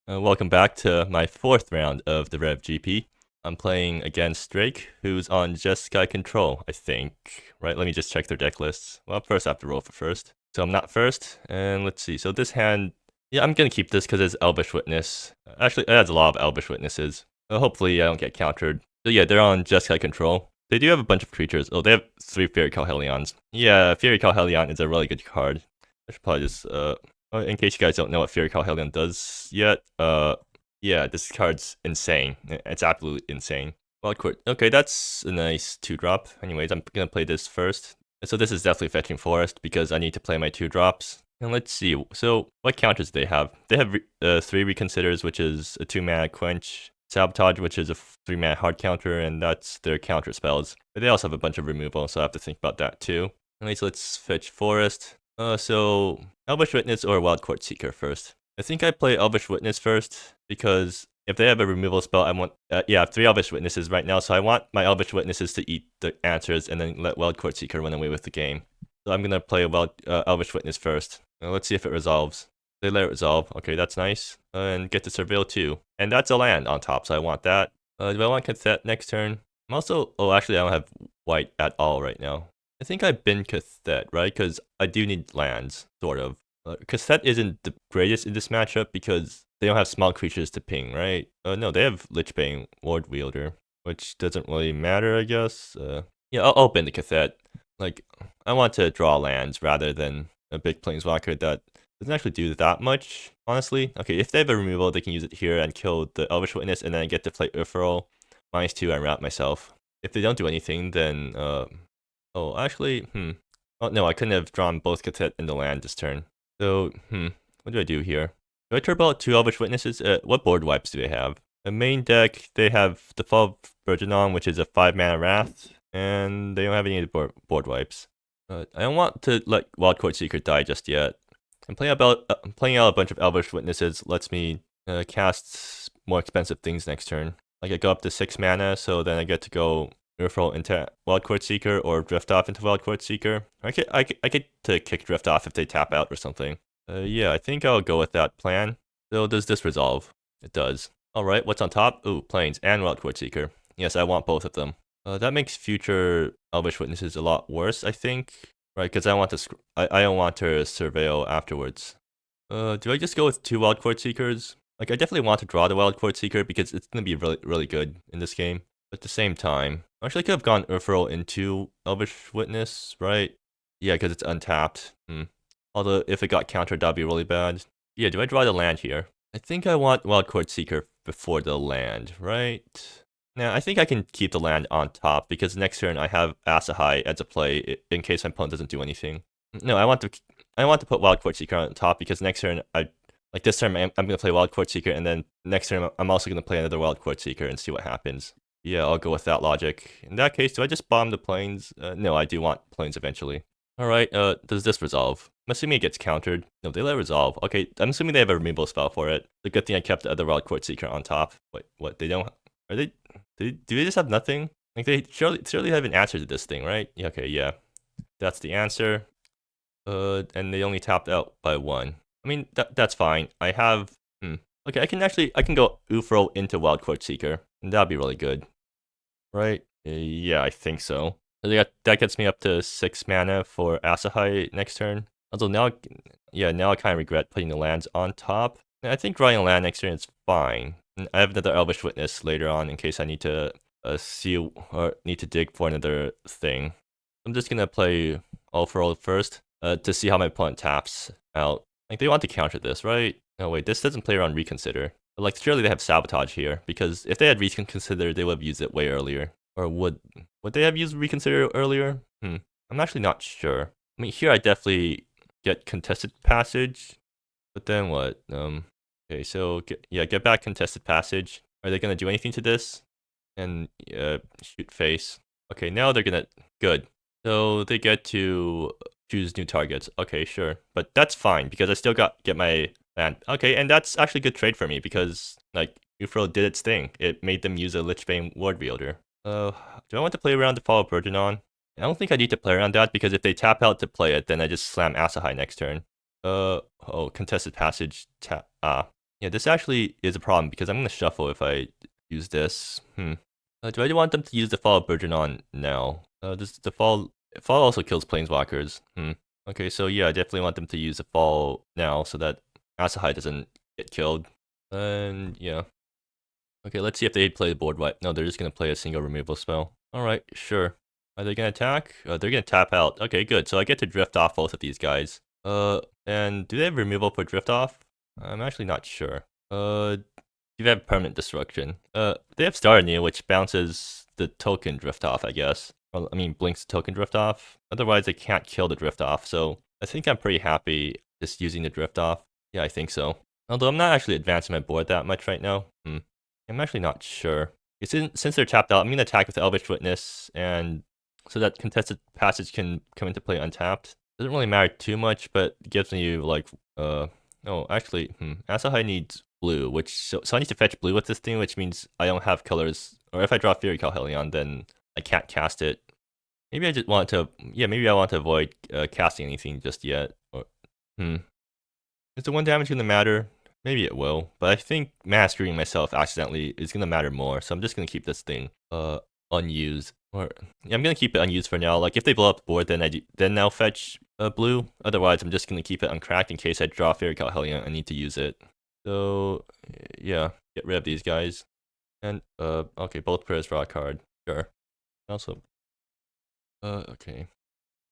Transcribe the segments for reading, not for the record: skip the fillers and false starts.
Welcome back to my fourth round of the REV GP. I'm playing against Drake, who's on Jeskai control, I think. Right, let me just check their deck lists. Well, first I have to roll for first. So I'm not first, and let's see. So this hand, yeah, I'm gonna keep this because it's Elvish Witness. Actually, it has a lot of Elvish Witnesses. Hopefully I don't get countered. So yeah, they're on Jeskai control. They do have a bunch of creatures. Oh, they have 3 Fairy Calhelions. Yeah, Fairy Calhelion is a really good card. I should probably just, in case you guys don't know what Fairy Calhelion does yet, yeah, this card's insane. It's absolutely insane. Wild Court. Okay, that's a nice 2-drop. Anyways, I'm gonna play this first. So this is definitely fetching Forest because I need to play my 2-drops. And let's see. So what counters do they have? They have 3 Reconsiders, which is a 2-mana Quench. Sabotage, which is a 3-mana hard counter, and that's their counter spells. But they also have a bunch of removal, so I have to think about that too. Anyways, let's fetch Forest. So Elvish Witness or Wild Court Seeker first. I think I play Elvish Witness first because if they have a removal spell, I want yeah, I have 3 Elvish Witnesses right now, so I want my Elvish Witnesses to eat the answers and then let Wild Court Seeker run away with the game. So I'm gonna play Elvish Witness first. Let's see if it resolves. They let it resolve. Okay, that's nice. And get to Surveil too. And that's a land on top, so I want that. Do I want Cathet next turn? I'm also, oh, actually I don't have white at all right now. I think I bin Cathet, right? Because I do need lands, sort of. Cathet isn't the greatest in this matchup because they don't have small creatures to ping, right? No, they have Lichbane Ward Wielder, which doesn't really matter, I guess. Yeah, I'll bin the Cathet. Like, I want to draw lands rather than a big Planeswalker that doesn't actually do that much, honestly. Okay, if they have a removal, they can use it here and kill the Elvish Witness, and then I get to play Urferal, -2, and wrap myself. If they don't do anything, then, oh, actually, oh, no, I couldn't have drawn both Cathet and the land this turn. So, what do I do here? Do I turbo out 2 Elvish Witnesses? What board wipes do they have? The main deck, they have the Fall of Virginon, which is a 5-mana Wrath, and they don't have any board wipes. I don't want to let Wild Court Seeker die just yet. I'm playing out a bunch of Elvish Witnesses lets me cast more expensive things next turn. Like I go up to 6 mana, so then I get to go Urferal into Wild Court Seeker or Drift Off into Wild Court Seeker. I get to kick Drift Off if they tap out or something. Yeah, I think I'll go with that plan. So does this resolve? It does. Alright, what's on top? Ooh, Plains and Wild Court Seeker. Yes, I want both of them. That makes future Elvish Witnesses a lot worse, I think. Right, because I don't want to Surveil afterwards. Do I just go with 2 Wild Court Seekers? Like, I definitely want to draw the Wild Court Seeker because it's going to be really, really good in this game. But at the same time, actually I could have gone Urferal into Elvish Witness, right? Yeah, because it's untapped. Although, if it got countered, that'd be really bad. Yeah, do I draw the land here? I think I want Wild Court Seeker before the land, right? Now, I think I can keep the land on top because next turn I have Arsawv as a play in case my opponent doesn't do anything. No, I want to put Wild Court Seeker on top because next turn this turn I'm gonna play Wild Court Seeker and then next turn I'm also gonna play another Wild Court Seeker and see what happens. Yeah, I'll go with that logic. In that case, do I just bomb the Plains? No, I do want Plains eventually. Alright, does this resolve? I'm assuming it gets countered. No, they let it resolve. Okay, I'm assuming they have a removal spell for it. The good thing I kept the other Wild Court Seeker on top. Wait, what? They don't? Are they? Do they just have nothing? Like, they surely have an answer to this thing, right? Yeah, okay, yeah. That's the answer. And they only tapped out by 1. I mean, that's fine. I have... Okay, I can go Urferal into Wild Court Seeker. And that'd be really good. Right? Yeah, I think so. So that gets me up to 6 mana for Arsawv next turn. Although now, yeah, now I kind of regret putting the lands on top. And I think drawing a land next turn is fine. I have another Elvish Witness later on in case I need to see or need to dig for another thing. I'm just gonna play Urferal first to see how my opponent taps out. Like, they want to counter this, right? No, wait, this doesn't play around Reconsider. But, like, surely they have Sabotage here because if they had Reconsider, they would have used it way earlier. Or would they have used Reconsider earlier? I'm actually not sure. I mean, here I definitely get Contested Passage, but then what? Okay, so get back Contested Passage. Are they gonna do anything to this? And shoot face. Okay, now they're gonna good. So they get to choose new targets. Okay, sure, but that's fine because I still get my land. Okay, and that's actually a good trade for me because like Urferal did its thing. It made them use a Lichbane Ward Wielder. Do I want to play around the Fall of Virginon? I don't think I need to play around that because if they tap out to play it, then I just slam Arsawv next turn. Oh, Contested Passage Yeah, this actually is a problem because I'm gonna shuffle if I use this. Do I want them to use the Fall of Burgeon on now? Does the Fall also kills Planeswalkers? Okay, so yeah, I definitely want them to use the Fall now so that Arsawv doesn't get killed. And yeah. Okay, let's see if they play the board wipe. No, they're just gonna play a single removal spell. Alright, sure. Are they gonna attack? They're gonna tap out. Okay, good. So I get to drift off both of these guys. And do they have removal for drift off? I'm actually not sure. Do they have permanent destruction? They have Star Anew, which bounces the token drift off, I guess. Well, I mean, blinks the token drift off. Otherwise, they can't kill the drift off. So I think I'm pretty happy just using the drift off. Yeah, I think so. Although I'm not actually advancing my board that much right now. I'm actually not sure. Since they're tapped out, I'm going to attack with Elvish Witness, and so that Contested Passage can come into play untapped. Doesn't really matter too much, but it gives me like, oh, actually, Arsawv needs blue, so I need to fetch blue with this thing, which means I don't have colors, or if I draw Fury Calhelion, then I can't cast it. Maybe I just want to, maybe I want to avoid casting anything just yet. Or, is the 1 damage going to matter? Maybe it will, but I think mastering myself accidentally is gonna matter more, so I'm just gonna keep this thing unused. Or yeah, I'm gonna keep it unused for now. Like if they blow up the board, then I'll fetch blue. Otherwise, I'm just gonna keep it uncracked in case I draw Fairy Calhelion and I need to use it. So yeah, get rid of these guys. And okay, both players draw a card. Sure. Also, okay.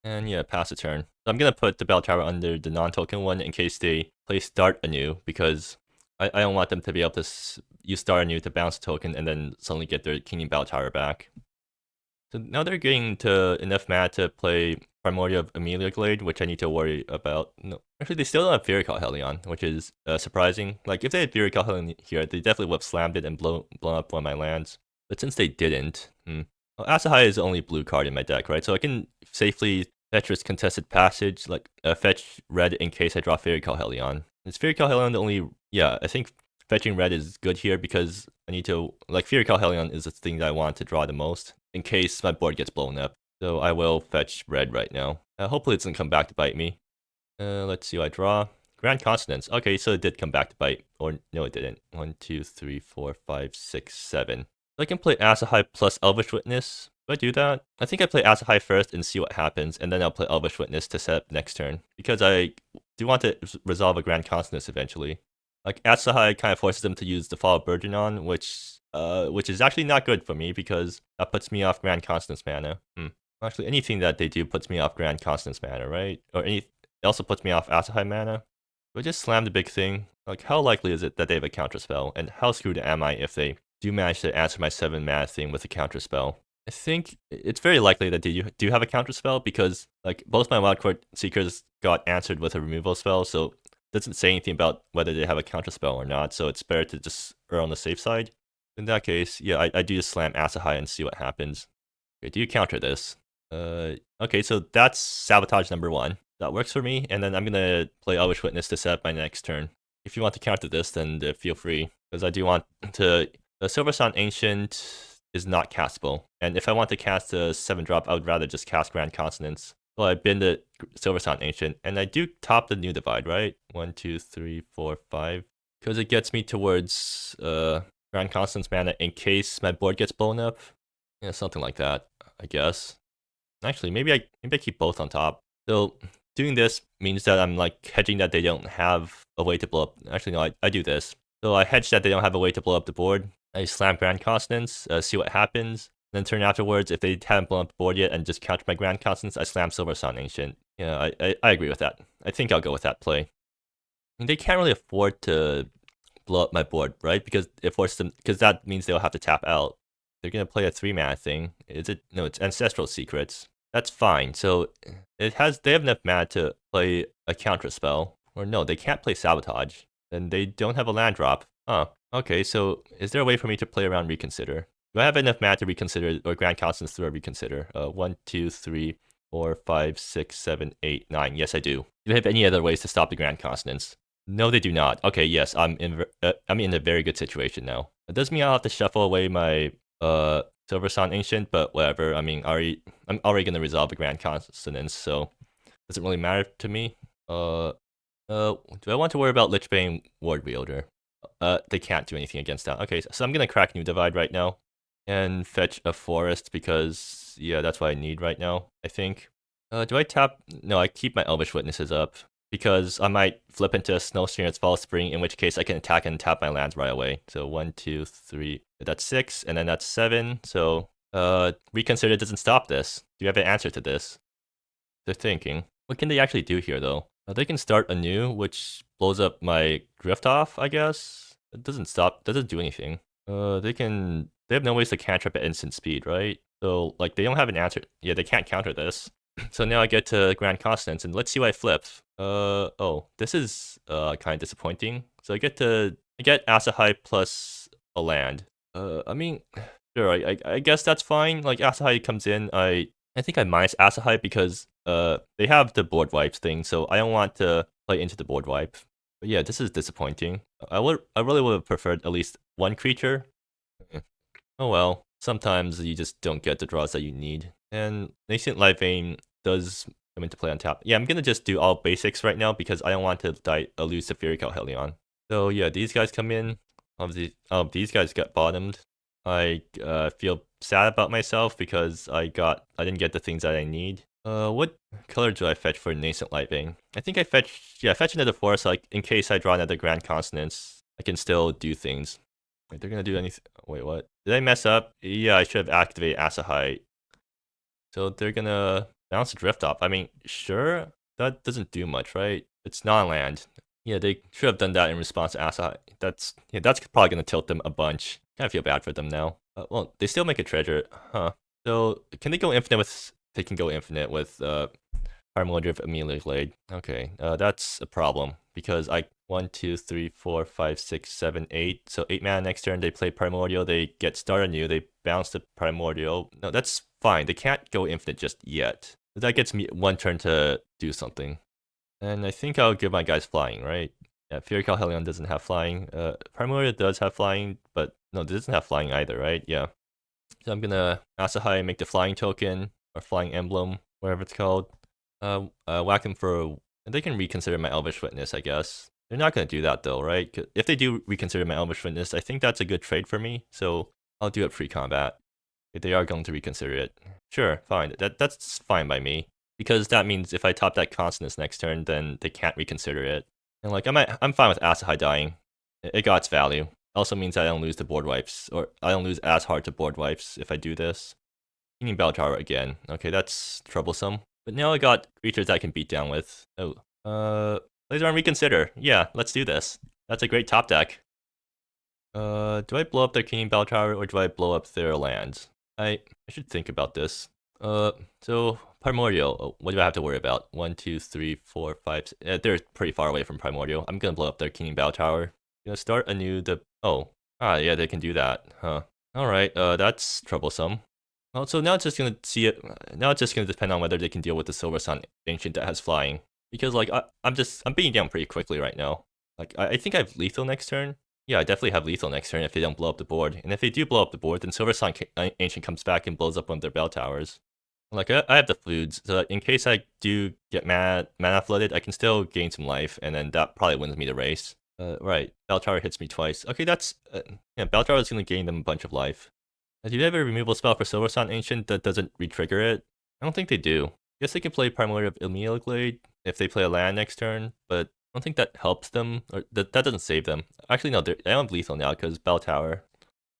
And yeah, pass a turn. So I'm gonna put the bell tower under the non-token one in case they play Start Anew, because I don't want them to be able to use Start Anew to bounce a token and then suddenly get their Kinging Bell Tower back. So now they're getting to enough mana to play Primordial of Amelia Glade, which I need to worry about. No, actually they still don't have Fury Calhelion, which is surprising. Like if they had Fury Calhelion here, they definitely would have slammed it and blown up one of my lands. But since they didn't, well, Arsawv is the only blue card in my deck, right? So I can safely fetch this Contested Passage, like fetch red in case I draw Fairy Calhelion. Is Fairy Calhelion the only? Yeah, I think fetching red is good here because I need to, like, Fairy Calhelion is the thing that I want to draw the most in case my board gets blown up. So I will fetch red right now. Hopefully it doesn't come back to bite me. Let's see what I draw. Grand Consonance. Okay, so it did come back to bite. Or no, it didn't. 1, 2, 3, 4, 5, 6, 7. I can play Arsawv plus Elvish Witness. Do I do that? I think I play Arsawv first and see what happens, and then I'll play Elvish Witness to set up next turn, because I do want to resolve a Grand Consonance eventually. Like, Arsawv kind of forces them to use the Fall of Burgeon on, which is actually not good for me, because that puts me off Grand Consonance mana. Actually, anything that they do puts me off Grand Consonance mana, right? Or it also puts me off Arsawv mana. Do I just slam the big thing? Like, how likely is it that they have a counterspell, and how screwed am I if they do manage to answer my 7 mana thing with a counterspell? I think it's very likely that they do have a counterspell, because like both my Wildcard Seekers got answered with a removal spell, so it doesn't say anything about whether they have a counterspell or not, so it's better to just err on the safe side. In that case, yeah, I do just slam Arsawv and see what happens. Okay, do you counter this? Okay, so that's sabotage number 1. That works for me, and then I'm gonna play Elvish Witness to set up my next turn. If you want to counter this, then feel free, because I do want to. The Silverstone Ancient is not castable, and if I want to cast a 7-drop, I would rather just cast Grand Consonance. Well, I bin the Silverstone Ancient, and I do top the New Divide, right? 1, 2, 3, 4, 5, because it gets me towards Grand Consonance mana in case my board gets blown up. Yeah, something like that, I guess. Actually, maybe I keep both on top. So doing this means that I'm like hedging that they don't have a way to blow up. Actually, no, I do this. So I hedge that they don't have a way to blow up the board. I slam Grand Consonance, see what happens. Then turn afterwards, if they haven't blown up the board yet and just counter my Grand Consonance, I slam Silverstone Ancient. Yeah, I agree with that. I think I'll go with that play. I mean, they can't really afford to blow up my board, right? Because it forces them, because that means they'll have to tap out. They're gonna play a 3-mana thing. Is it? No, it's Ancestral Secrets. That's fine. So they have enough mana to play a counter spell. Or no, they can't play Sabotage. Then they don't have a land drop. Huh. Okay, so is there a way for me to play around Reconsider? Do I have enough mana to Reconsider or Grand Consonance through a Reconsider? 1, 2, 3, 4, 5, 6, 7, 8, 9. Yes, I do. Do they have any other ways to stop the Grand Consonance? No, they do not. Okay, yes, I'm in a very good situation now. It does mean I'll have to shuffle away my Silverstone Ancient, but whatever. I mean, I'm already gonna resolve the Grand Consonance, so it doesn't really matter to me. Do I want to worry about Lichbane Ward Wielder? they can't do anything against that. Okay, so I'm gonna crack New Divide right now and fetch a forest because yeah, that's what I need right now, I think. Do I tap? No, I keep my Elvish Witnesses up because I might flip into a Snowstorm or Fall Spring, in which case I can attack and tap my lands right away. So 1, 2, 3, that's 6, and then that's 7. So Reconsider doesn't stop this. Do you have an answer to this? They're thinking. What can they actually do here though? They can start anew, which blows up my Drift Off, I guess. It doesn't stop, doesn't do anything. They have no ways to cantrip at instant speed, right? So like they don't have an answer. Yeah, they can't counter this. So now I get to Grand Consonance, and let's see what I flip. Oh, this is kind of disappointing. So I get Arsawv plus a land. I mean, sure, I guess that's fine. Like Arsawv comes in, I think I minus Arsawv because they have the board wipes thing, so I don't want to play into the board wipe. But yeah, this is disappointing. I really would have preferred at least one creature. Oh well, sometimes you just don't get the draws that you need. And Nascent Life Vein does come into play on tap. Yeah, I'm gonna just do all basics right now because I don't want to lose to Fury Calhelion. So yeah, these guys come in. These guys got bottomed. I feel sad about myself because I didn't get the things that I need. What color do I fetch for Nascent Light Vein? I think I fetch another forest, like in case I draw another Grand Consonance, I can still do things. Wait, they're gonna do anything. Wait, what? Did I mess up? Yeah, I should have activated Arsawv. So they're gonna bounce the Drift Off. I mean, sure, that doesn't do much, right? It's non-land. Yeah, they should have done that in response to Arsawv. That's probably gonna tilt them a bunch. Kind of feel bad for them now. Well, they still make a treasure, huh? So can they go infinite with? They can go infinite with Primordial of Amelia Glade. Okay, that's a problem because 1, 2, 3, 4, 5, 6, 7, 8. So 8 mana next turn. They play Primordial. They get Start Anew. They bounce the Primordial. No, that's fine. They can't go infinite just yet. That gets me one turn to do something. And I think I'll give my guys flying, right? Yeah, Fury Calhelion doesn't have flying. Primordial does have flying, but no, it doesn't have flying either, right? Yeah. So I'm gonna Arsawv, make the flying token or flying emblem, whatever it's called. Whack them for. And they can reconsider my Elvish Witness, I guess. They're not gonna do that though, right? If they do reconsider my Elvish Witness, I think that's a good trade for me. So I'll do it pre-combat. If they are going to reconsider it, sure, fine. That's fine by me because that means if I top that Consonance next turn, then they can't reconsider it. And like I'm fine with Arsawv dying. It got its value. Also means I don't lose to board wipes, or I don't lose as hard to board wipes if I do this. Meaning Bell Tower again. Okay, that's troublesome. But now I got creatures I can beat down with. Oh, Laser on Reconsider. Yeah, let's do this. That's a great top deck. Do I blow up their King Bell Tower or do I blow up their lands? I should think about this. So Primordial, what do I have to worry about? 1, 2, 3, 4, 5. They're pretty far away from Primordial. I'm gonna blow up their King Bell Tower. Gonna start anew yeah, they can do that, huh? All right, that's troublesome. Well, so now it's just gonna Now it's just gonna depend on whether they can deal with the Silver Sun Ancient that has flying. Because like I'm beating down pretty quickly right now. Like I think I have lethal next turn. Yeah, I definitely have lethal next turn if they don't blow up the board. And if they do blow up the board, then Silver Sun Ancient comes back and blows up one of their bell towers. Like I have the foods, so in case I do get mana flooded, I can still gain some life, and then that probably wins me the race. Right, bell tower hits me twice. Okay, that's yeah, bell tower is gonna gain them a bunch of life. Do you have a removal spell for Silver Sun Ancient that doesn't re-trigger it? I don't think they do. I guess they can play Primordial of Amelia Glade if they play a land next turn, but I don't think that helps them, or that doesn't save them. Actually, no, I don't have lethal now because bell tower.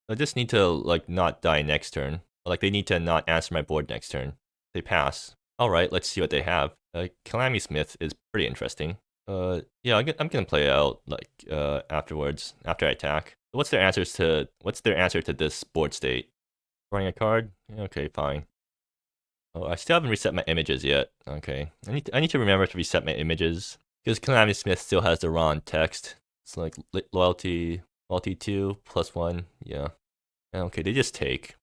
I just need to like not die next turn. Like they need to not answer my board next turn. They pass. All right, let's see what they have. Calamity Smith is pretty interesting. Yeah, I'm gonna play out like afterwards after I attack. What's their answer to this board state? Drawing a card. Okay, fine. Oh, I still haven't reset my images yet. Okay, I need to remember to reset my images because Calamity Smith still has the raw text. It's like loyalty 2 +1. Yeah. Okay, they just take.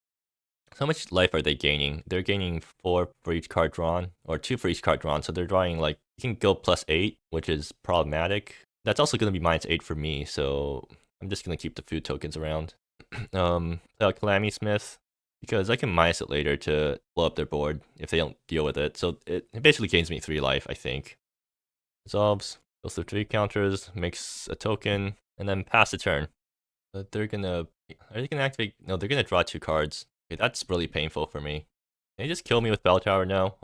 So how much life are they gaining? They're gaining 4 for each card drawn, or 2 for each card drawn. So they're drawing like, you can go +8, which is problematic. That's also going to be -8 for me, so I'm just going to keep the food tokens around. Calamity Smith, because I can minus it later to blow up their board if they don't deal with it. So it basically gains me 3 life, I think. Resolves. Those are 3 counters, makes a token, and then pass the turn. But are they gonna activate? No, they're gonna draw 2 cards. Okay, that's really painful for me. Can they just kill me with Bell Tower now?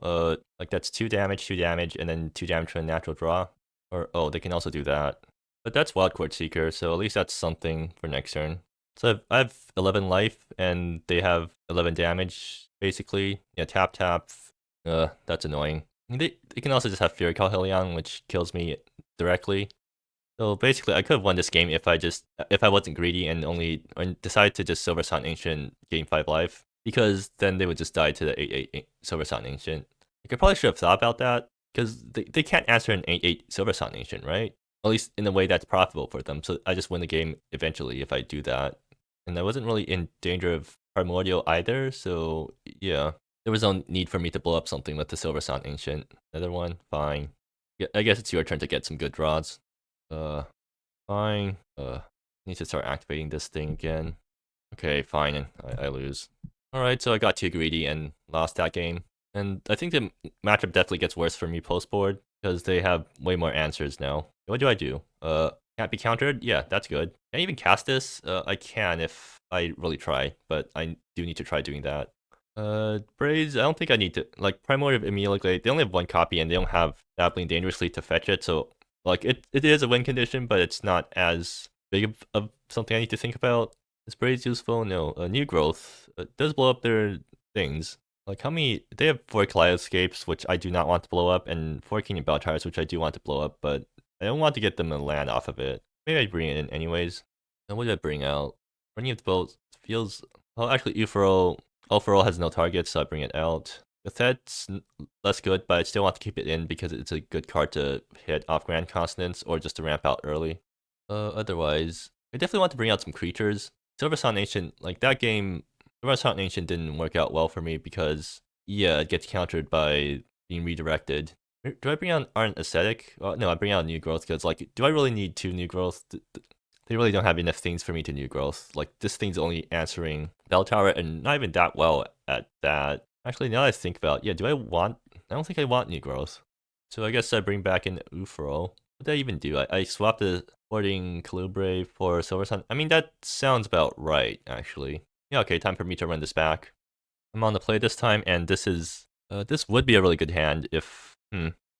Like that's 2 damage, and then 2 damage for a natural draw. Or, oh, they can also do that. But that's Wildcard Seeker, so at least that's something for next turn. So I have 11 life, and they have 11 damage, basically. Yeah, tap, tap. That's annoying. They can also just have Fury Calhelion, which kills me directly. So basically, I could have won this game if I wasn't greedy and decided to just Silver Sun Ancient gain 5 life, because then they would just die to the 8/8 Silver Sun Ancient. Like, I probably should have thought about that, because they can't answer an 8/8 Silver Sun Ancient, right? At least in a way that's profitable for them. So I just win the game eventually if I do that. And I wasn't really in danger of Primordial either, so yeah. There was no need for me to blow up something with the Silver Sun Ancient. Another one, fine. Yeah, I guess it's your turn to get some good draws. Fine. Need to start activating this thing again. Okay, fine, and I lose. Alright, so I got too greedy and lost that game. And I think the matchup definitely gets worse for me post-board, because they have way more answers now. What do? Can't be countered? Yeah, that's good. Can I even cast this? I can if I really try, but I do need to try doing that. Braids, I don't think I need to, like, Primordial Immediately, they only have 1 copy and they don't have Dabbling Dangerously to fetch it, so, like, it is a win condition, but it's not as big of something I need to think about. Is Braids useful? No. New Growth does blow up their things. Like, how many, they have 4 Kaleidoscapes, which I do not want to blow up, and 4 King Bell Towers, which I do want to blow up, but I don't want to get them a land off of it. Maybe I bring it in anyways. And what did I bring out? Running of the boat feels, well, actually, Ulfaro has no target, so I bring it out. The Thet's less good, but I still want to keep it in because it's a good card to hit off Grand Consonance or just to ramp out early. Otherwise, I definitely want to bring out some creatures. Silver Sun Ancient, like that game, Silver Sun Ancient didn't work out well for me because, yeah, it gets countered by being redirected. Do I bring out Ardent Ascetic? No, I bring out New Growth because, like, do I really need 2 New Growth? They really don't have enough things for me to New Growth. Like, this thing's only answering Bell Tower and not even that well at that. Actually, now that I think about it, yeah, I don't think I want New Growth. So I guess I bring back in Ufro. What did I even do? I swapped the Sporting Colubre for Silver Sun. I mean, that sounds about right, actually. Yeah, okay, time for me to run this back. I'm on the play this time, and this would be a really good hand if,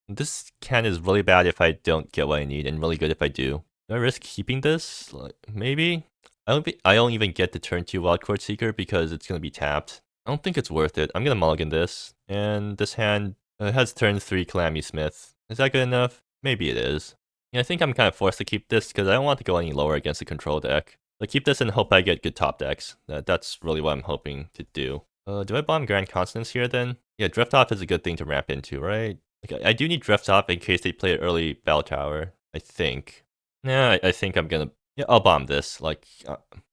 this hand is really bad if I don't get what I need, and really good if I do. Do I risk keeping this? Like, maybe? I don't even get the turn 2 Wildcard Seeker because it's going to be tapped. I don't think it's worth it. I'm going to mulligan this. And this hand has turn 3 Calamity Smith. Is that good enough? Maybe it is. Yeah, I think I'm kind of forced to keep this because I don't want to go any lower against the control deck. Like, keep this and hope I get good top decks. That's really what I'm hoping to do. Do I bomb Grand Consonance here then? Yeah, Drift Off is a good thing to ramp into, right? Like, I do need Drift Off in case they play an early Bell Tower, I think. Yeah, I think I'm gonna, yeah, I'll bomb this. Like,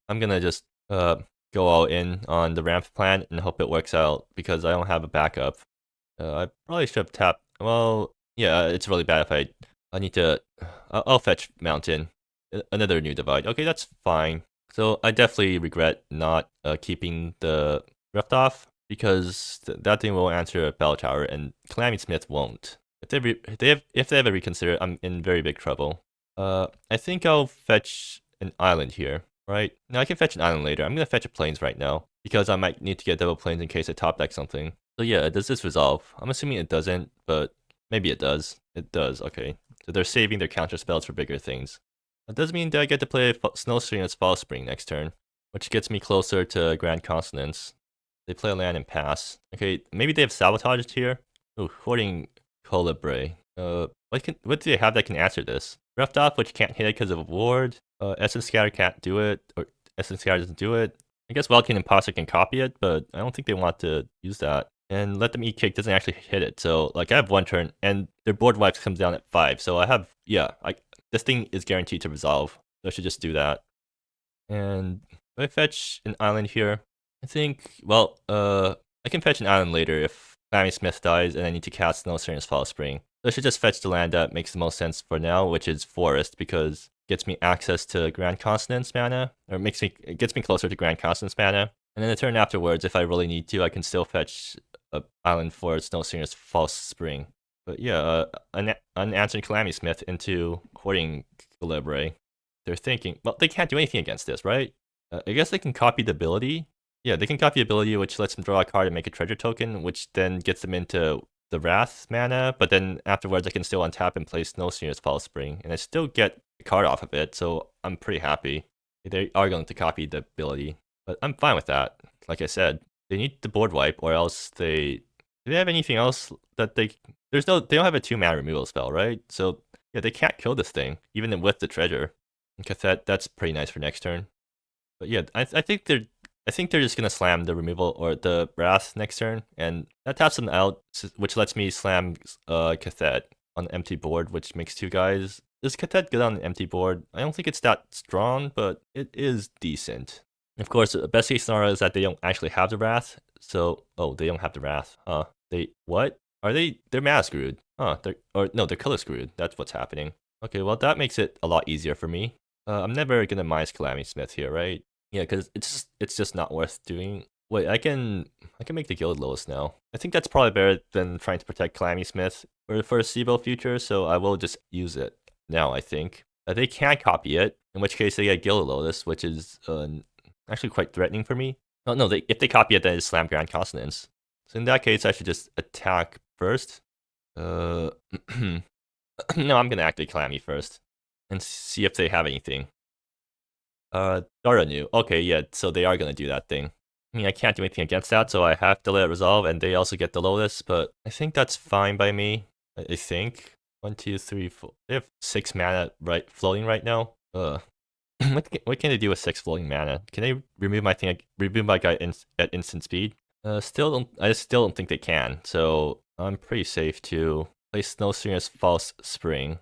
I'm gonna just go all in on the ramp plan and hope it works out because I don't have a backup. I probably should have tapped. Well, yeah, it's really bad if I need to. I'll fetch Mountain. Another new divide. Okay, that's fine. So I definitely regret not keeping the Drift Off because that thing will answer a Bell Tower and Calamity Smith won't. If they ever reconsider, I'm in very big trouble. I think I'll fetch an island here, right? No, I can fetch an island later. I'm gonna fetch a plains right now because I might need to get double plains in case I top deck something. So yeah, does this resolve? I'm assuming it doesn't, but maybe it does. It does, okay. So they're saving their counter spells for bigger things. That does mean that I get to play Snowstream as Fall Spring next turn, which gets me closer to Grand Consonance. They play a land and pass. Okay, maybe they have sabotaged here. Ooh, Hoarding Colubre. What do they have that can answer this? Drift Off, which can't hit it because of a ward. Essence Scatter can't do it, or Essence Scatter doesn't do it. I guess Wildkin Imposter can copy it, but I don't think they want to use that. And Let Them Eat Cake doesn't actually hit it, so like I have 1 turn, and their board wipes comes down at 5, so I have, yeah, this thing is guaranteed to resolve, so I should just do that. And if I fetch an island here, I think, well, I can fetch an island later if Calamity Smith dies and I need to cast Snowstream's Fall Spring. So I should just fetch the land that makes the most sense for now, which is Forest, because it gets me access to Grand Consonance mana, or it gets me closer to Grand Consonance mana. And then the turn afterwards, if I really need to, I can still fetch an island for Snowstream's False Spring. But yeah, unanswered Calamity Smith into Hoarding Calibre. They're thinking, well, they can't do anything against this, right? I guess they can copy the ability. Yeah, they can copy the ability, which lets them draw a card and make a treasure token, which then gets them into the Wrath mana, but then afterwards I can still untap and play Snowslinger's False Spring, and I still get a card off of it, so I'm pretty happy. They are going to copy the ability, but I'm fine with that. Like I said, they need the board wipe, or else do they have anything else that they don't have a 2-mana removal spell, right? So yeah, they can't kill this thing, even with the treasure. Okay, that's pretty nice for next turn. But yeah, I think they're just gonna slam the removal or the Wrath next turn, and that taps them out, which lets me slam Cathet on the empty board, which makes 2 guys. Is Cathet good on an empty board? I don't think it's that strong, but it is decent. Of course, the best case scenario is that they don't actually have the Wrath. So, oh, they don't have the Wrath. What? Are they? They're mana screwed. They're color screwed. That's what's happening. Okay, well that makes it a lot easier for me. I'm never gonna minus Calamity Smith here, right? Yeah, because it's just not worth doing. Wait, I can make the guild lowest now. I think that's probably better than trying to protect Calamity Smith for the foreseeable future, so I will just use it now, I think. They can't copy it, in which case they get Guild Lotus, which is actually quite threatening for me. Oh, no, if they copy it, then it's Slam Grand Consonance. So in that case, I should just attack first. No, I'm gonna activate Calamity first and see if they have anything. Daranu. Okay, yeah, so they are gonna do that thing. I mean, I can't do anything against that, so I have to let it resolve, and they also get the Lotus, but I think that's fine by me. I think. 1, 2, 3, 4. They have 6 mana floating right now. What can they do with 6 floating mana? Can they remove my guy at instant speed? I still don't think they can. So I'm pretty safe to play Snowslinger's False Spring.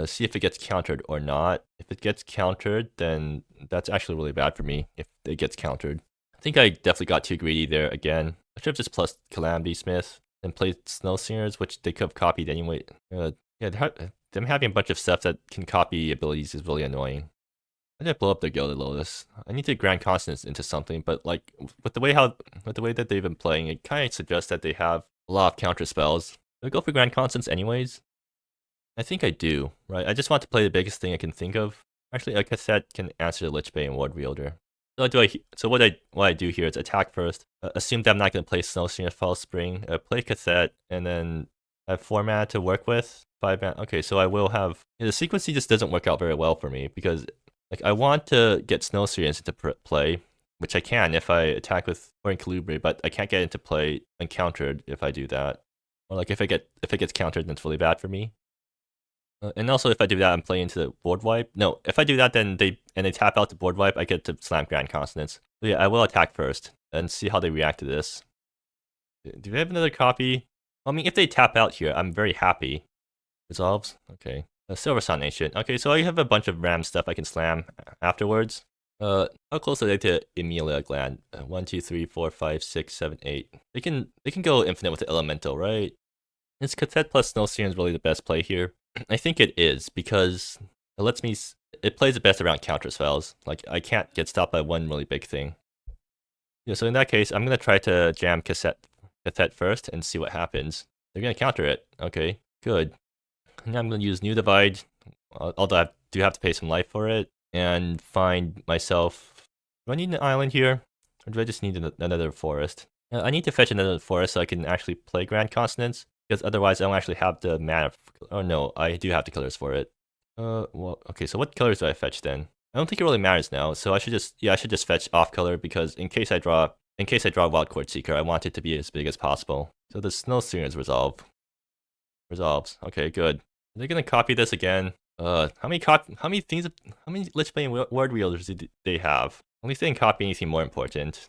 See if it gets countered or not. If it gets countered, then that's actually really bad for me. If it gets countered, I think I definitely got too greedy there again. I should have just plus Calamity Smith and played Snowslingers, which they could have copied anyway. Yeah, them having a bunch of stuff that can copy abilities is really annoying. I didn't blow up their Gilded Lotus. I need to Grand Consonance into something, but like with the way that they've been playing, it kind of suggests that they have a lot of counter spells. Do I go for Grand Consonance anyways? I think I do, right? I just want to play the biggest thing I can think of. Actually, a cassette can answer the Lich Bane Ward Wielder. So what I do here is attack first. Assume that I'm not going to play Snowslinger False Spring. Play cassette, and then I have 4 mana to work with. 5 mana. Okay, so I will have the sequencing just doesn't work out very well for me because like I want to get Snowslingers into play, which I can if I attack with Hoarding Calibre, but I can't get into play uncountered if I do that. Or like if it gets countered, then it's really bad for me. And also, if I do that, I'm playing into the board wipe. No, if I do that, then they tap out the board wipe, I get to slam Grand Consonance. So yeah, I will attack first and see how they react to this. Do they have another copy? I mean, if they tap out here, I'm very happy. Resolves? Okay. Silver Sun Ancient. Okay, so I have a bunch of RAM stuff I can slam afterwards. How close are they to Emilia Gland? 1, 2, 3, 4, 5, 6, 7, 8. They can go infinite with the Elemental, right? Is Cassette plus Snowslinger really the best play here? I think it is, because it plays the best around counter spells. Like, I can't get stopped by one really big thing. Yeah, so in that case, I'm going to try to jam Cassette first and see what happens. They're going to counter it. Okay, good. Now I'm going to use New Divide, although I do have to pay some life for it, and find myself... Do I need an island here? Or do I just need another forest? I need to fetch another forest so I can actually play Grand Consonance, because otherwise I don't actually have the mana. Oh no, I do have the colors for it. Well, okay, so what colors do I fetch then? I don't think it really matters now, so I should just fetch off color, because in case I draw Wild Chord Seeker, I want it to be as big as possible. So the Snowslingers resolves. Okay, good. Are they gonna copy this again? How many Lich Bane Ward Wielders do they have? Only they can copy anything more important.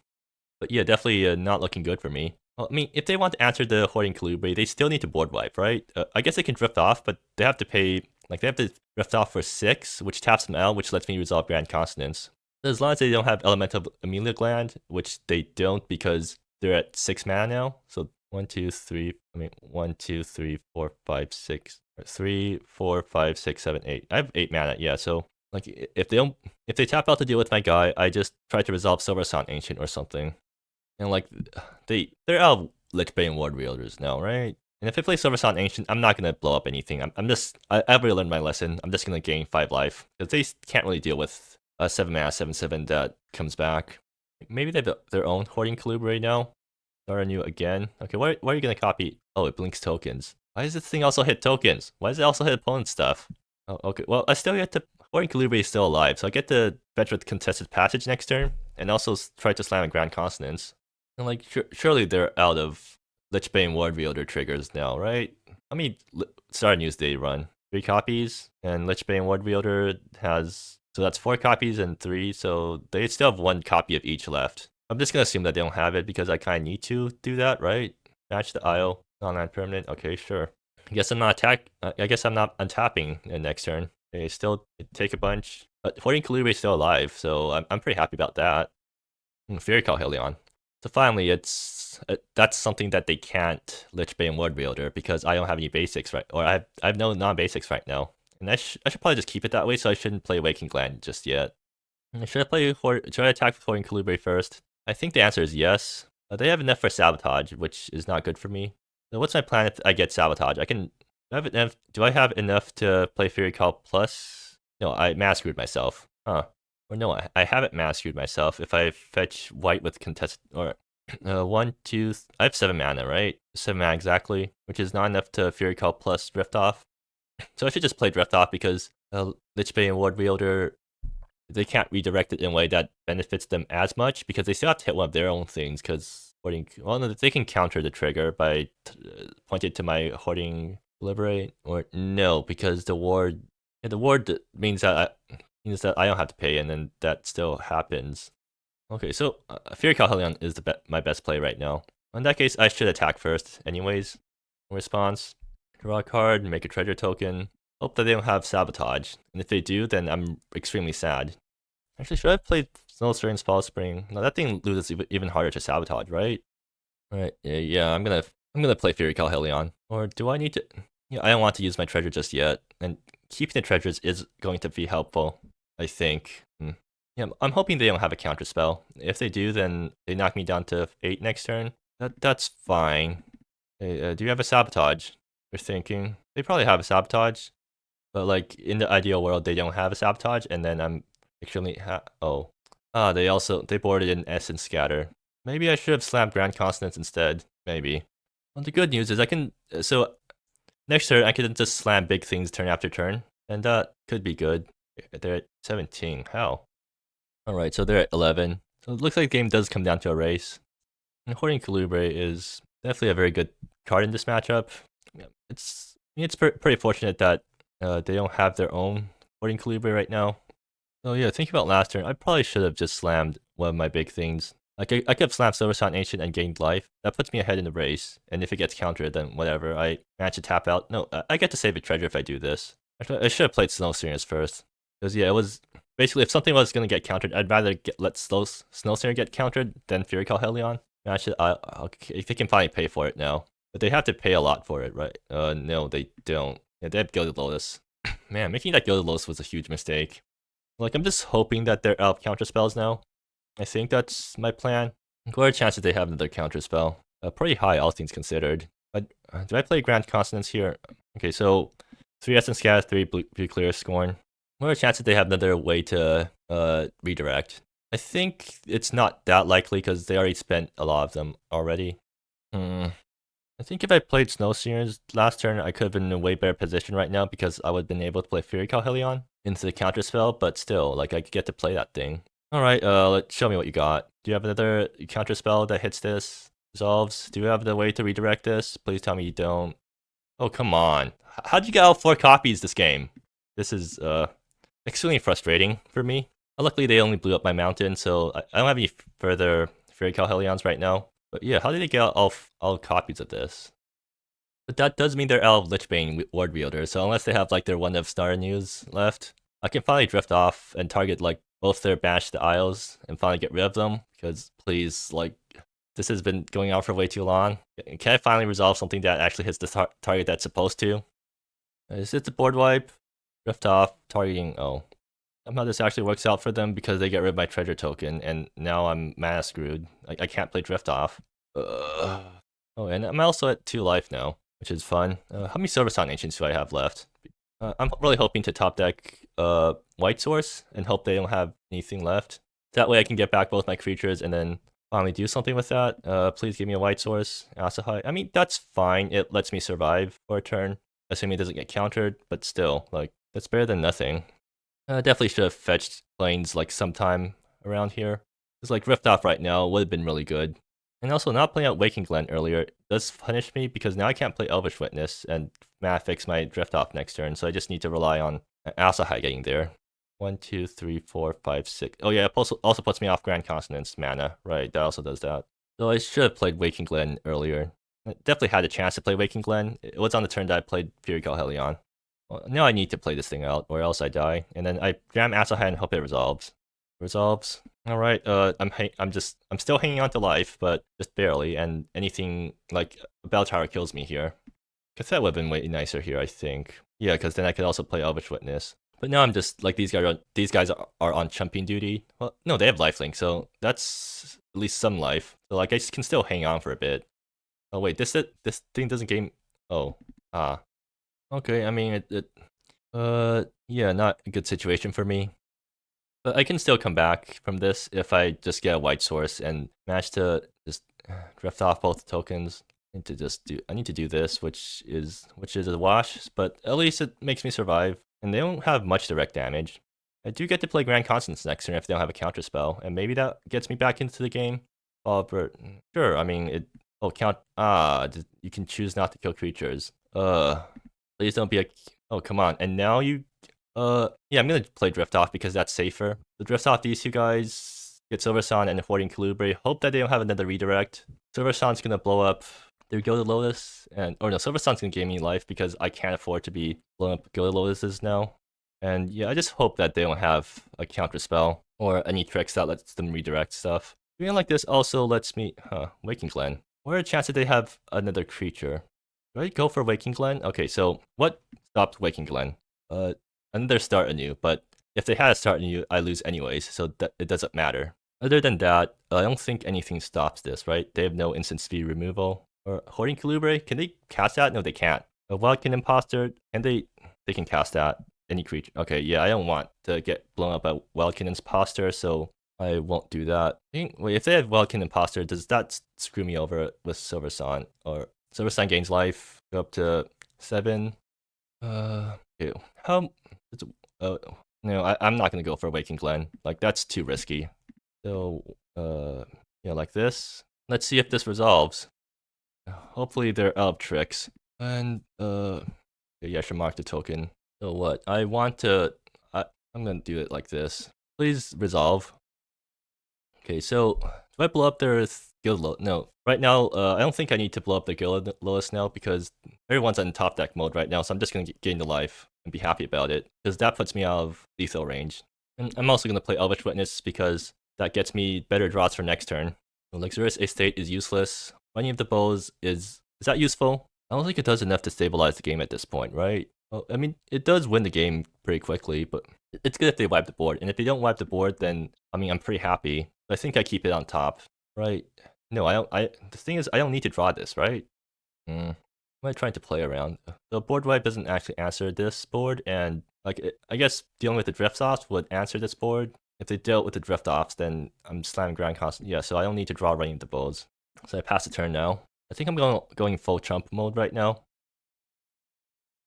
But yeah, definitely not looking good for me. Well, I mean, if they want to answer the Hoarding Calibre, they still need to board wipe, right? I guess they can drift off, but they have to pay, like, they have to drift off for 6, which taps them out, which lets me resolve Grand Consonance. As long as they don't have Elemental Emilia Gland, which they don't because they're at 6 mana now. So 1, 2, 3, 4, 5, 6, 3, 4, 5, 6, 7, 8. I have 8 mana, yeah, so like if they tap out to deal with my guy, I just try to resolve Silver Sun Ancient or something. And like they're out of Lich Bane Ward Wielders now, right? And if I play Silversong Ancient, I'm not gonna blow up anything. I've already learned my lesson. I'm just gonna gain 5 life. Because they can't really deal with a 7 mana 7/7 that comes back. Maybe they have their own Hoarding Club right now. Start anew again. Okay, why are you gonna copy? Oh, it blinks tokens. Why does this thing also hit tokens? Why does it also hit opponent stuff? Oh, okay. Well, I still get to Hoarding Club is still alive, so I get to fetch with Contested Passage next turn, and also try to slam a Grand Consonance. And like, surely they're out of Lichbane Ward Wielder triggers now, right? How many Star News they run? 3 copies, and Lichbane Ward Wielder has, so that's 4 copies and 3, so they still have 1 copy of each left. I'm just gonna assume that they don't have it because I kind of need to do that, right? Match the Isle, non-land permanent. Okay, sure. I guess I'm not untapping next turn. They still take a bunch, but Hoarding Kalube is still alive, so I'm pretty happy about that. Fury Call Helion. So finally, that's something that they can't Lichbane Ward Wielder because I don't have any basics, right? Or I have no non-basics right now, and I should probably just keep it that way. So I shouldn't play Waking Gland just yet. Should I attack with Hoarding Kalube first? I think the answer is yes. They have enough for Sabotage, which is not good for me. So what's my plan if I get Sabotage? Do I have enough to play Fury Call plus? No, I mass-screwed myself. Huh. Or no, I haven't mass-screwed myself. If I fetch white with contest, or 1, 2, I have 7 mana, right? 7 mana exactly, which is not enough to Fury Call plus Drift Off. So I should just play Drift Off because Lichbane Ward Wielder, they can't redirect it in a way that benefits them as much because they still have to hit one of their own things because they can counter the trigger by pointing to my Hoarding Liberate, or no, because the ward means that I don't have to pay, and then that still happens. Okay, so Fury Call Helion is my best play right now. In that case, I should attack first anyways. In response, draw a card, make a treasure token. Hope that they don't have Sabotage, and if they do, then I'm extremely sad. Actually, should I have played Snow Spring, Fall Spring? No, that thing loses even harder to Sabotage, right? Alright, yeah, I'm gonna play Fury Call Helion. Or do I need to? Yeah, I don't want to use my treasure just yet, and keeping the treasures is going to be helpful, I think. Yeah, I'm hoping they don't have a counter spell. If they do, then they knock me down to 8 next turn. That's fine. Hey, do you have a Sabotage? You're thinking they probably have a Sabotage, but like in the ideal world, they don't have a Sabotage, and then I'm extremely they boarded in Essence Scatter. Maybe I should have slammed Grand Consonance instead. Maybe. Well, the good news is next turn I can just slam big things turn after turn, and that could be good. They're at 17. How? Alright, so they're at 11. So it looks like the game does come down to a race. And Hoarding Colubre is definitely a very good card in this matchup. It's pretty fortunate that they don't have their own Hoarding Colubre right now. So yeah, thinking about last turn, I probably should have just slammed one of my big things. Like I could have slammed Silversong Ancient and gained life. That puts me ahead in the race. And if it gets countered, then whatever. I manage to tap out. No, I get to save a treasure if I do this. Actually, I should have played Snow Singer first. Because yeah, it was basically if something was gonna get countered, I'd rather let Snow Singer get countered than Fury Call Helion. They can finally pay for it now. But they have to pay a lot for it, right? No, they don't. Yeah, they have Gilded Lotus. Man, making that Gilded Lotus was a huge mistake. Like, I'm just hoping that they're out of counter spells now. I think that's my plan. What are the chances they have another counter spell? Pretty high, all things considered. But do I play Grand Consonance here? Okay, so 3 Essence Scatter, 3 Blue Clear Scorn. What are the chances they have another way to redirect? I think it's not that likely because they already spent a lot of them already. I think if I played Snow Singers last turn, I could have been in a way better position right now because I would have been able to play Fury Call Helion into the counter spell, but still, like, I could get to play that thing. Alright, show me what you got. Do you have another counter spell that hits this? Resolves? Do you have the way to redirect this? Please tell me you don't. Oh, come on. How'd you get all 4 copies this game? This is, extremely frustrating for me. Luckily, they only blew up my mountain, so I don't have any further Fury Call Helions right now. But yeah, how did they get all copies of this? But that does mean they're out of Lichbane Ward Wielder, so unless they have like their one of Star News left, I can finally drift off and target like both their Banished Isles and finally get rid of them. Because please, like, this has been going on for way too long. Can I finally resolve something that actually hits the target that's supposed to? Is it the board wipe? Drift off, targeting, oh. Somehow this actually works out for them because they get rid of my treasure token, and now I'm mana screwed. I can't play Drift Off. Oh, and I'm also at 2 life now. which is fun. How many Silver Sun Ancients do I have left? I'm really hoping to top deck White Source and hope they don't have anything left. That way I can get back both my creatures and then finally do something with that. Please give me a White Source, Arsawv. I mean, that's fine. It lets me survive for a turn, assuming it doesn't get countered, but still, like, that's better than nothing. Definitely should have fetched planes like sometime around here. Because like Rift Off right now would have been really good. And also not playing out Waking Glen earlier does punish me because now I can't play Elvish Witness and mana fix my Drift Off next turn, so I just need to rely on Arsawv getting there. 1, 2, 3, 4, 5, 6. Oh yeah, it also puts me off Grand Consonance mana. Right, that also does that. So I should have played Waking Glen earlier. I definitely had a chance to play Waking Glen. It was on the turn that I played Fury Hellion. Well, now I need to play this thing out, or else I die. And then I jam Arsawv and hope it resolves. Resolves. All right. I'm still hanging on to life, but just barely. And anything like a Bell Tower kills me here. Cause that would have been way nicer here, I think. Yeah, because then I could also play Elvish Witness. But now I'm just like these guys are on chumping duty. Well, no, they have lifelink, so that's at least some life. So like I can still hang on for a bit. Oh wait, this thing doesn't game. Oh, okay. I mean yeah, not a good situation for me. But I can still come back from this if I just get a White Source and manage to just drift off both tokens. I need to do this, which is a wash, but at least it makes me survive. And they don't have much direct damage. I do get to play Grand Consonance next turn if they don't have a counter spell, and maybe that gets me back into the game. But sure, I mean you can choose not to kill creatures. Please don't be a. Oh come on! And now you. Yeah, I'm gonna play Drift Off because that's safer. The Drift Off these two guys get Silver Sun and Hoarding Colubri. Hope that they don't have another redirect. Silver Sun's gonna blow up their Gilded Lotus, Silver Sun's gonna gain me life because I can't afford to be blowing up Gilded Lotuses now. And yeah, I just hope that they don't have a counter spell or any tricks that lets them redirect stuff. Doing like this also lets me, Waking Glen. What are the chances they have another creature? Do I go for Waking Glen? Okay, so what stopped Waking Glen? Another Start Anew, but if they had a Start Anew, I lose anyways, so it doesn't matter. Other than that, I don't think anything stops this, right? They have no instant speed removal. Or Hoarding Colubri, can they cast that? No, they can't. A Wildkin Imposter, can they can cast that. Any creature. Okay, yeah, I don't want to get blown up by Wildkin Imposter, so I won't do that. Wait, if they have Wildkin Imposter, does that screw me over with Silver Sun? Or Silver Sun gains life, go up to 7. Ew. How? No, I'm not gonna go for Waking Glen. Like that's too risky. So, yeah, like this. Let's see if this resolves. Hopefully they're out of tricks. And yeah, I should mark the token. So what? I'm gonna do it like this. Please resolve. Okay, so do I blow up their Guild Lotus? No. Right now, I don't think I need to blow up the Guild Lotus now because everyone's on top deck mode right now, so I'm just gonna gain the life and be happy about it because that puts me out of lethal range. And I'm also gonna play Elvish Witness because that gets me better draws for next turn. The Luxurious Estate is useless. Running of the Bows is that useful? I don't think it does enough to stabilize the game at this point, right? Well, I mean, it does win the game pretty quickly, but it's good if they wipe the board. And if they don't wipe the board, then, I mean, I'm pretty happy. I think I keep it on top, right? No, I don't. The thing is, I don't need to draw this, right? What am I trying to play around? The board wipe doesn't actually answer this board, and like, I guess dealing with the drift offs would answer this board. If they dealt with the drift offs, then I'm slamming Grand Constant. Yeah, so I don't need to draw Running of the Bows. So I pass the turn now. I think I'm going full chump mode right now.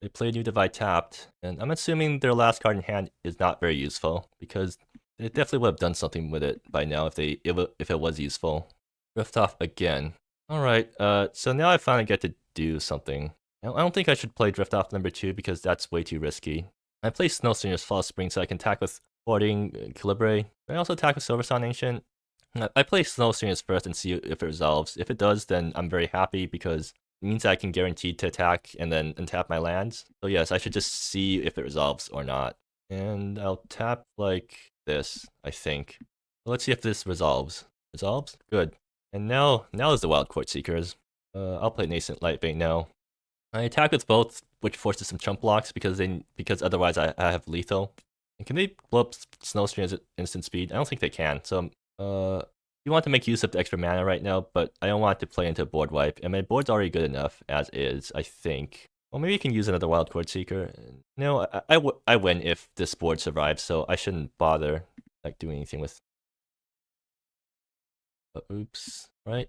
They play New Divide tapped, and I'm assuming their last card in hand is not very useful because they definitely would have done something with it by now if it was useful. Drift off again. All right, so now I finally get to do something. I don't think I should play Drift Off number 2 because that's way too risky. I play Snowslinger's Fall Spring so I can attack with Hoarding Colubri. I also attack with Silver Sun Ancient. I play Snowslingers first and see if it resolves. If it does, then I'm very happy because it means I can guarantee to attack and then untap my lands. So yes, I should just see if it resolves or not. And I'll tap like this, I think. Let's see if this resolves. Resolves? Good. And now is the Wild Court Seekers. I'll play Nascent Lightbait now. I attack with both, which forces some chump blocks because otherwise I have lethal. And can they blow up Snowstream at instant speed? I don't think they can. So You want to make use of the extra mana right now, but I don't want to play into a board wipe, and my board's already good enough as is, I think. Well, maybe you can use another Wildcard Seeker. No, I win if this board survives, so I shouldn't bother like doing anything with. Oops, right?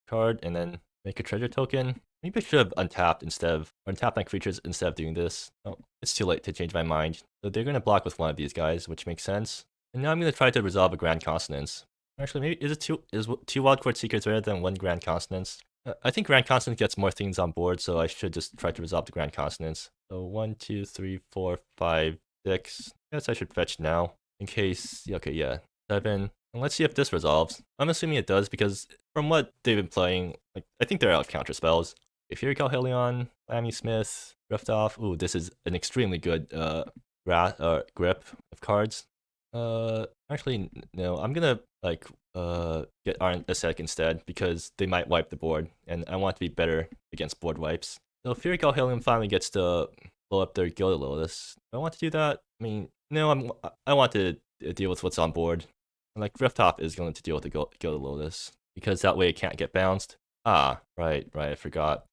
Card, and then make a treasure token. Maybe I should have untapped untapped my creatures instead of doing this. Oh, it's too late to change my mind. So they're gonna block with one of these guys, which makes sense. And now I'm gonna try to resolve a Grand Consonance. Actually, maybe is two Wildcard Seekers better than one Grand Consonance? I think Grand Consonance gets more things on board, so I should just try to resolve the Grand Consonance. So 1, 2, 3, 4, 5, 6. Guess I should fetch now in case. Okay, yeah, 7. And let's see if this resolves. I'm assuming it does because from what they've been playing, like I think they're out of counter spells. Fury Calhelion, Lammy Smith, Drift Off. Ooh, this is an extremely good grip of cards. Actually, no, I'm gonna like get Iron Ascetic instead because they might wipe the board, and I want to be better against board wipes. So Fury Calhelion finally gets to blow up their Gilded Lotus. Do I want to do that? I mean, no, I want to deal with what's on board. Like Drift Top is going to deal with the Gilded Lotus because that way it can't get bounced. Ah, right, I forgot.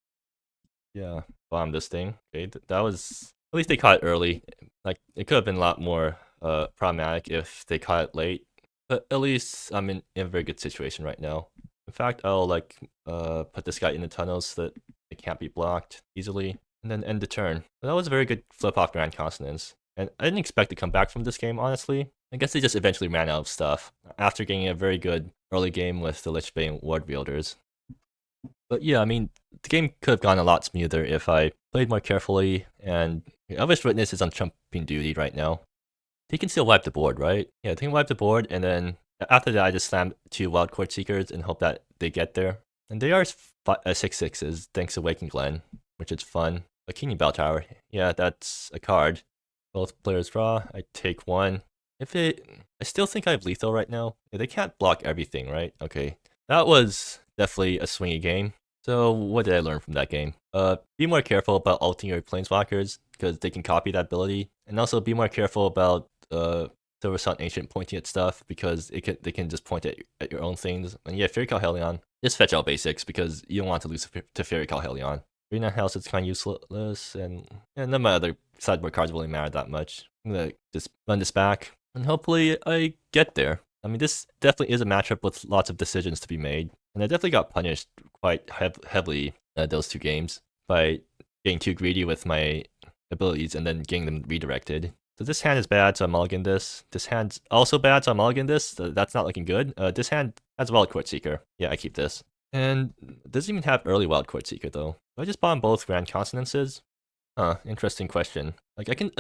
Yeah, bomb this thing. Okay, that was at least they caught it early. Like it could have been a lot more problematic if they caught it late. But at least I'm in a very good situation right now. In fact, I'll like put this guy in the tunnels so that it can't be blocked easily, and then end the turn. But that was a very good flip off Grand Consonance. And I didn't expect to come back from this game, honestly. I guess they just eventually ran out of stuff after getting a very good early game with the Lich Bane Ward Wielders. But yeah, I mean, the game could have gone a lot smoother if I played more carefully, and Elvish Witness is on trumping duty right now. They can still wipe the board, right? Yeah, they can wipe the board, and then after that I just slam 2 Wildcard Seekers and hope that they get there. And they are 6/6s, thanks to Waking Glen, which is fun. A King Bell Tower, yeah, that's a card. Both players draw, I take 1. I still think I have lethal right now. Yeah, they can't block everything, right? Okay, that was definitely a swingy game. So what did I learn from that game? Be more careful about ulting your Planeswalkers because they can copy that ability, and also be more careful about Silver Sun Ancient pointing at stuff because they can just point at your own things. And yeah, Fury Calhelion, just fetch out basics because you don't want to lose to Fury Calhelion. Green House is kind of useless, and none of my other sideboard cards really matter that much. I'm gonna just run this back, and hopefully I get there. I mean, this definitely is a matchup with lots of decisions to be made, and I definitely got punished quite heavily those 2 games by getting too greedy with my abilities and then getting them redirected. So this hand is bad, so I'm mulligan this. This hand's also bad, so I'm mulligan this. So that's not looking good. This hand has Wildcard Seeker. Yeah, I keep this. And it doesn't even have early Wildcard Seeker though. Do I just bomb both Grand Consonances? Huh, interesting question. Like I can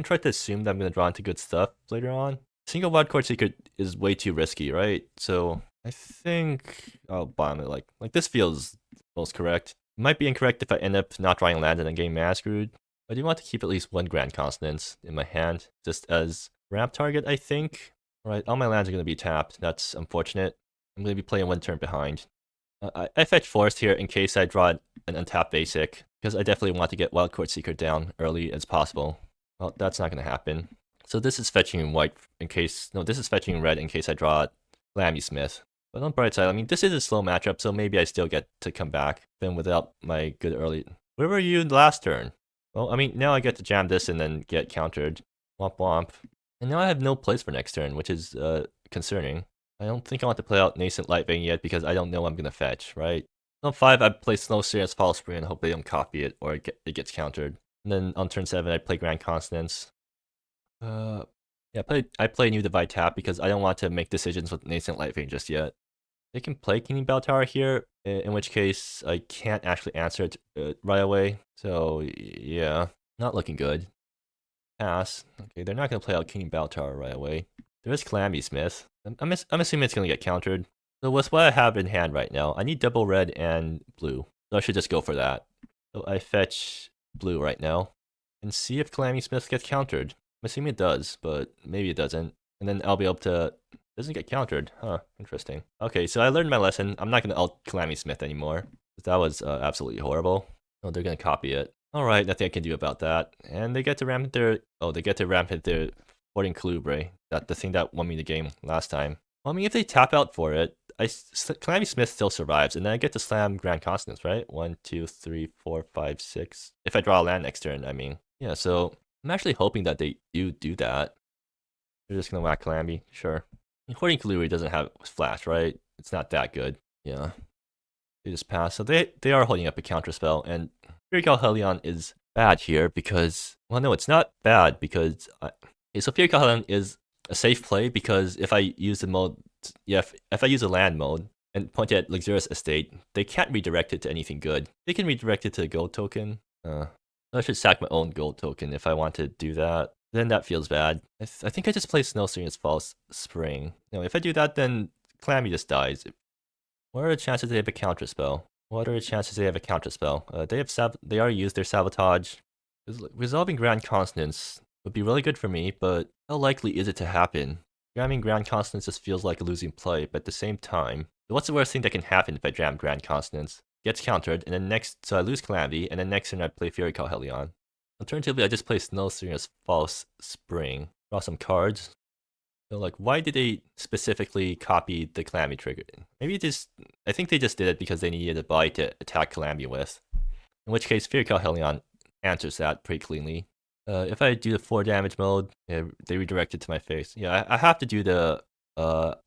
try to assume that I'm gonna draw into good stuff later on. Single Wildcard Seeker is way too risky, right? So I think I'll bomb it. Like this feels most correct. It might be incorrect if I end up not drawing land and then getting mana screwed. I do want to keep at least 1 Grand Consonance in my hand, just as ramp target, I think. Alright, all my lands are going to be tapped. That's unfortunate. I'm going to be playing 1 turn behind. I fetch Forest here in case I draw an untapped basic, because I definitely want to get Wildcard Seeker down early as possible. Well, that's not going to happen. So this is fetching white in case... No, this is fetching red in case I draw Lammy Smith. But on the bright side, I mean, this is a slow matchup, so maybe I still get to come back, then without my good early... Where were you last turn? Well, I mean, now I get to jam this and then get countered. Womp womp. And now I have no place for next turn, which is concerning. I don't think I want to play out Nascent Lightbane yet because I don't know I'm going to fetch, right? On 5, I play Snow Serious Fall Spring and hope they don't copy it or it gets countered. And then on turn 7, I play Grand Consonance. Yeah, I play New Divide Tap because I don't want to make decisions with Nascent Lightbane just yet. They can play King Bell Tower here, in which case I can't actually answer it right away. So yeah, not looking good. Pass. Okay, they're not going to play out King Bell Tower right away. There is Lammy Smith. I'm assuming it's going to get countered. So with what I have in hand right now, I need double red and blue. So I should just go for that. So I fetch blue right now and see if Lammy Smith gets countered. I'm assuming it does, but maybe it doesn't. And then I'll be able to... Doesn't get countered. Huh, interesting. Okay, so I learned my lesson. I'm not going to ult Lammy Smith anymore. That was absolutely horrible. Oh, they're going to copy it. Alright, nothing I can do about that. And they get to ramp hit their... Oh, they get to ramp hit their Sporting Colubre. The thing that won me the game last time. Well, I mean, if they tap out for it, Calamity Smith still survives, and then I get to slam Grand Consonance, right? 1, 2, 3, 4, 5, 6. If I draw a land next turn, I mean. Yeah, so I'm actually hoping that they do that. They're just gonna whack Calamity, sure. Hoarding Kaluri doesn't have flash, right? It's not that good. Yeah. They just pass. So they are holding up a counterspell, and Furical Hellion is bad here because, well, no, it's not bad because, so Furical Hellion is a safe play because if I use the mode, yeah, if I use a land mode and point it at Luxurious Estate, they can't redirect it to anything good. They can redirect it to a gold token. I should sack my own gold token if I want to do that. Then that feels bad. I think I just play Snow Series False Spring. No, if I do that, then Calamity just dies. What are the chances they have a counterspell? What are the chances they have a counterspell? They already used their sabotage. Resolving Grand Consonance would be really good for me, but how likely is it to happen? Jamming Grand Consonance just feels like a losing play, but at the same time, what's the worst thing that can happen if I jam Grand Consonance? Gets countered, and then so I lose Calamity, and then next turn I play Fury Hellion. Alternatively, I just play Snow Series False Spring. Draw some cards. So, like, why did they specifically copy the Calamity trigger? Maybe I think they just did it because they needed a buy to attack Calamity with. In which case, Fury Hellion answers that pretty cleanly. If I do the 4 damage mode, yeah, they redirect it to my face. Yeah, I have to do the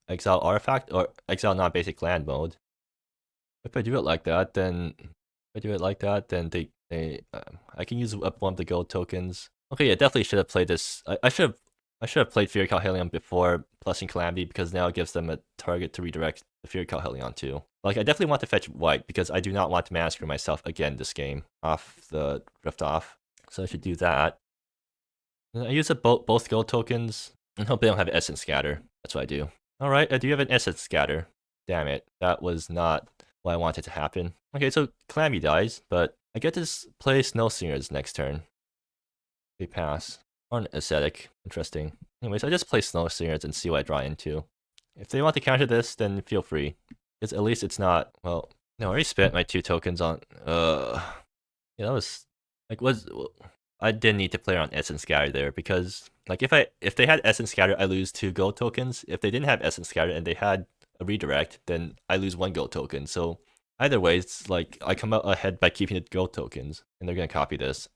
Exile Artifact or Exile Non-Basic Land mode. If I do it like that, then I can use up one of the gold tokens. Okay, yeah, definitely should have played this. I should have played Fury Hellion before plussing Calamity because now it gives them a target to redirect the Fury Hellion to. Like, I definitely want to fetch white because I do not want to mana screw myself again this game off the Drift Off. So I should do that. And I use up both gold tokens and hope they don't have Essence Scatter. That's what I do. Alright, I do have an Essence Scatter. Damn it, that was not what I wanted to happen. Okay, so Calamity dies, but I get to play Snow Singers next turn. They pass. Or an Ascetic. Interesting. Anyways, I just play Snow Singers and see what I draw into. If they want to counter this, then feel free. Because at least it's not, well, no, I already spent my 2 tokens on, yeah, that was, like, I didn't need to play on Essence Scatter there, because, like, if they had Essence Scatter, I lose 2 gold tokens. If they didn't have Essence Scatter and they had a redirect, then I lose 1 gold token. So either way, it's like I come out ahead by keeping the gold tokens, and they're gonna copy this.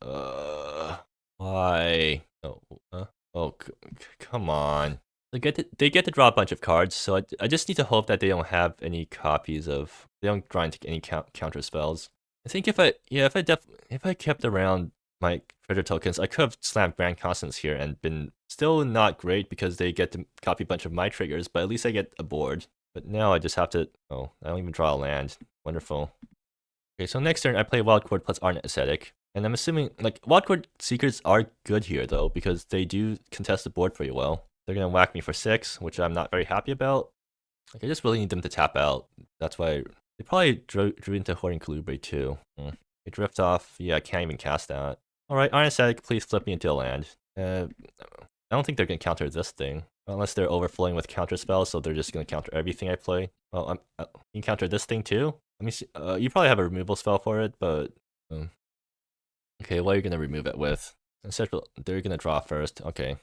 Why? Oh, come on. They get to draw a bunch of cards, so I just need to hope that they don't have any copies of. They don't draw into any counter spells. I think if I kept around my treasure tokens, I could have slammed Grand Consonance here and been still not great because they get to copy a bunch of my triggers, but at least I get a board. But now I just have to. Oh, I don't even draw a land. Wonderful. Okay, so next turn I play Wildcord plus Ardent Ascetic. And I'm assuming, like, Wildcord Seekers are good here, though, because they do contest the board pretty well. They're going to whack me for 6, which I'm not very happy about. Like, I just really need them to tap out. That's why they probably drew into Hoarding Colubri, too. They drift off. Yeah, I can't even cast that. Alright, Ardent Ascetic, please flip me into a land. I don't think they're going to counter this thing. Unless they're overflowing with counter spells, so they're just going to counter everything I play. Well, you can counter this thing, too? Let me see. You probably have a removal spell for it, but... Okay, what are you going to remove it with? Instead, they're going to draw first. Okay.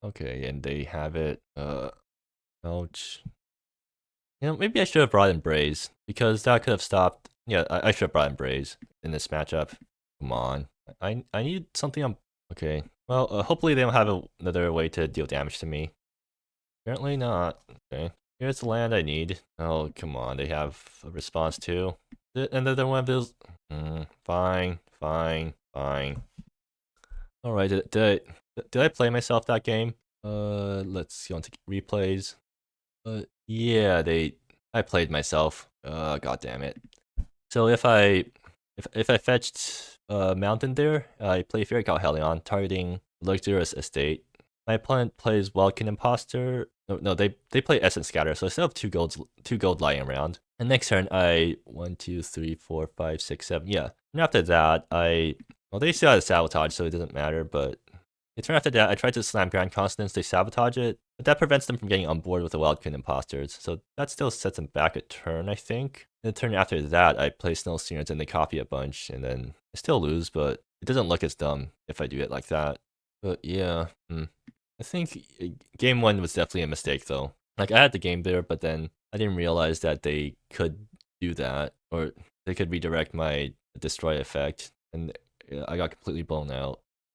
Okay, and they have it. Ouch. You know, maybe I should have brought in Braze, because that could have stopped. Yeah, I should have brought in Braze in this matchup. Come on. I need something on. Okay. Well, hopefully they don't have another way to deal damage to me. Apparently not. Okay. Here's the land I need. Oh, come on. They have a response too. Another one of those. Fine. Alright, did I play myself that game? Let's go into replays. Yeah, I played myself. God damn it. So if I fetched Mountain there, I play Fury Hellion, targeting Luxurious Estate. My opponent plays Wildkin Imposter. No, they play Essence Scatter, so I still have 2 gold lying around. And next turn, 1, 2, 3, 4, 5, 6, 7. Yeah. And after that, well, they still have Sabotage, so it doesn't matter. But the turn after that, I tried to slam Grand Consonance. They sabotage it, but that prevents them from getting on board with the Wildkin Imposters. So that still sets them back a turn, I think. And the turn after that, I play Snow Singers and they copy a bunch, and then I still lose, but it doesn't look as dumb if I do it like that. But yeah, I I think game 1 was definitely a mistake though. Like I had the game there, but then I didn't realize that they could do that, or they could redirect my destroy effect, and I got completely blown out.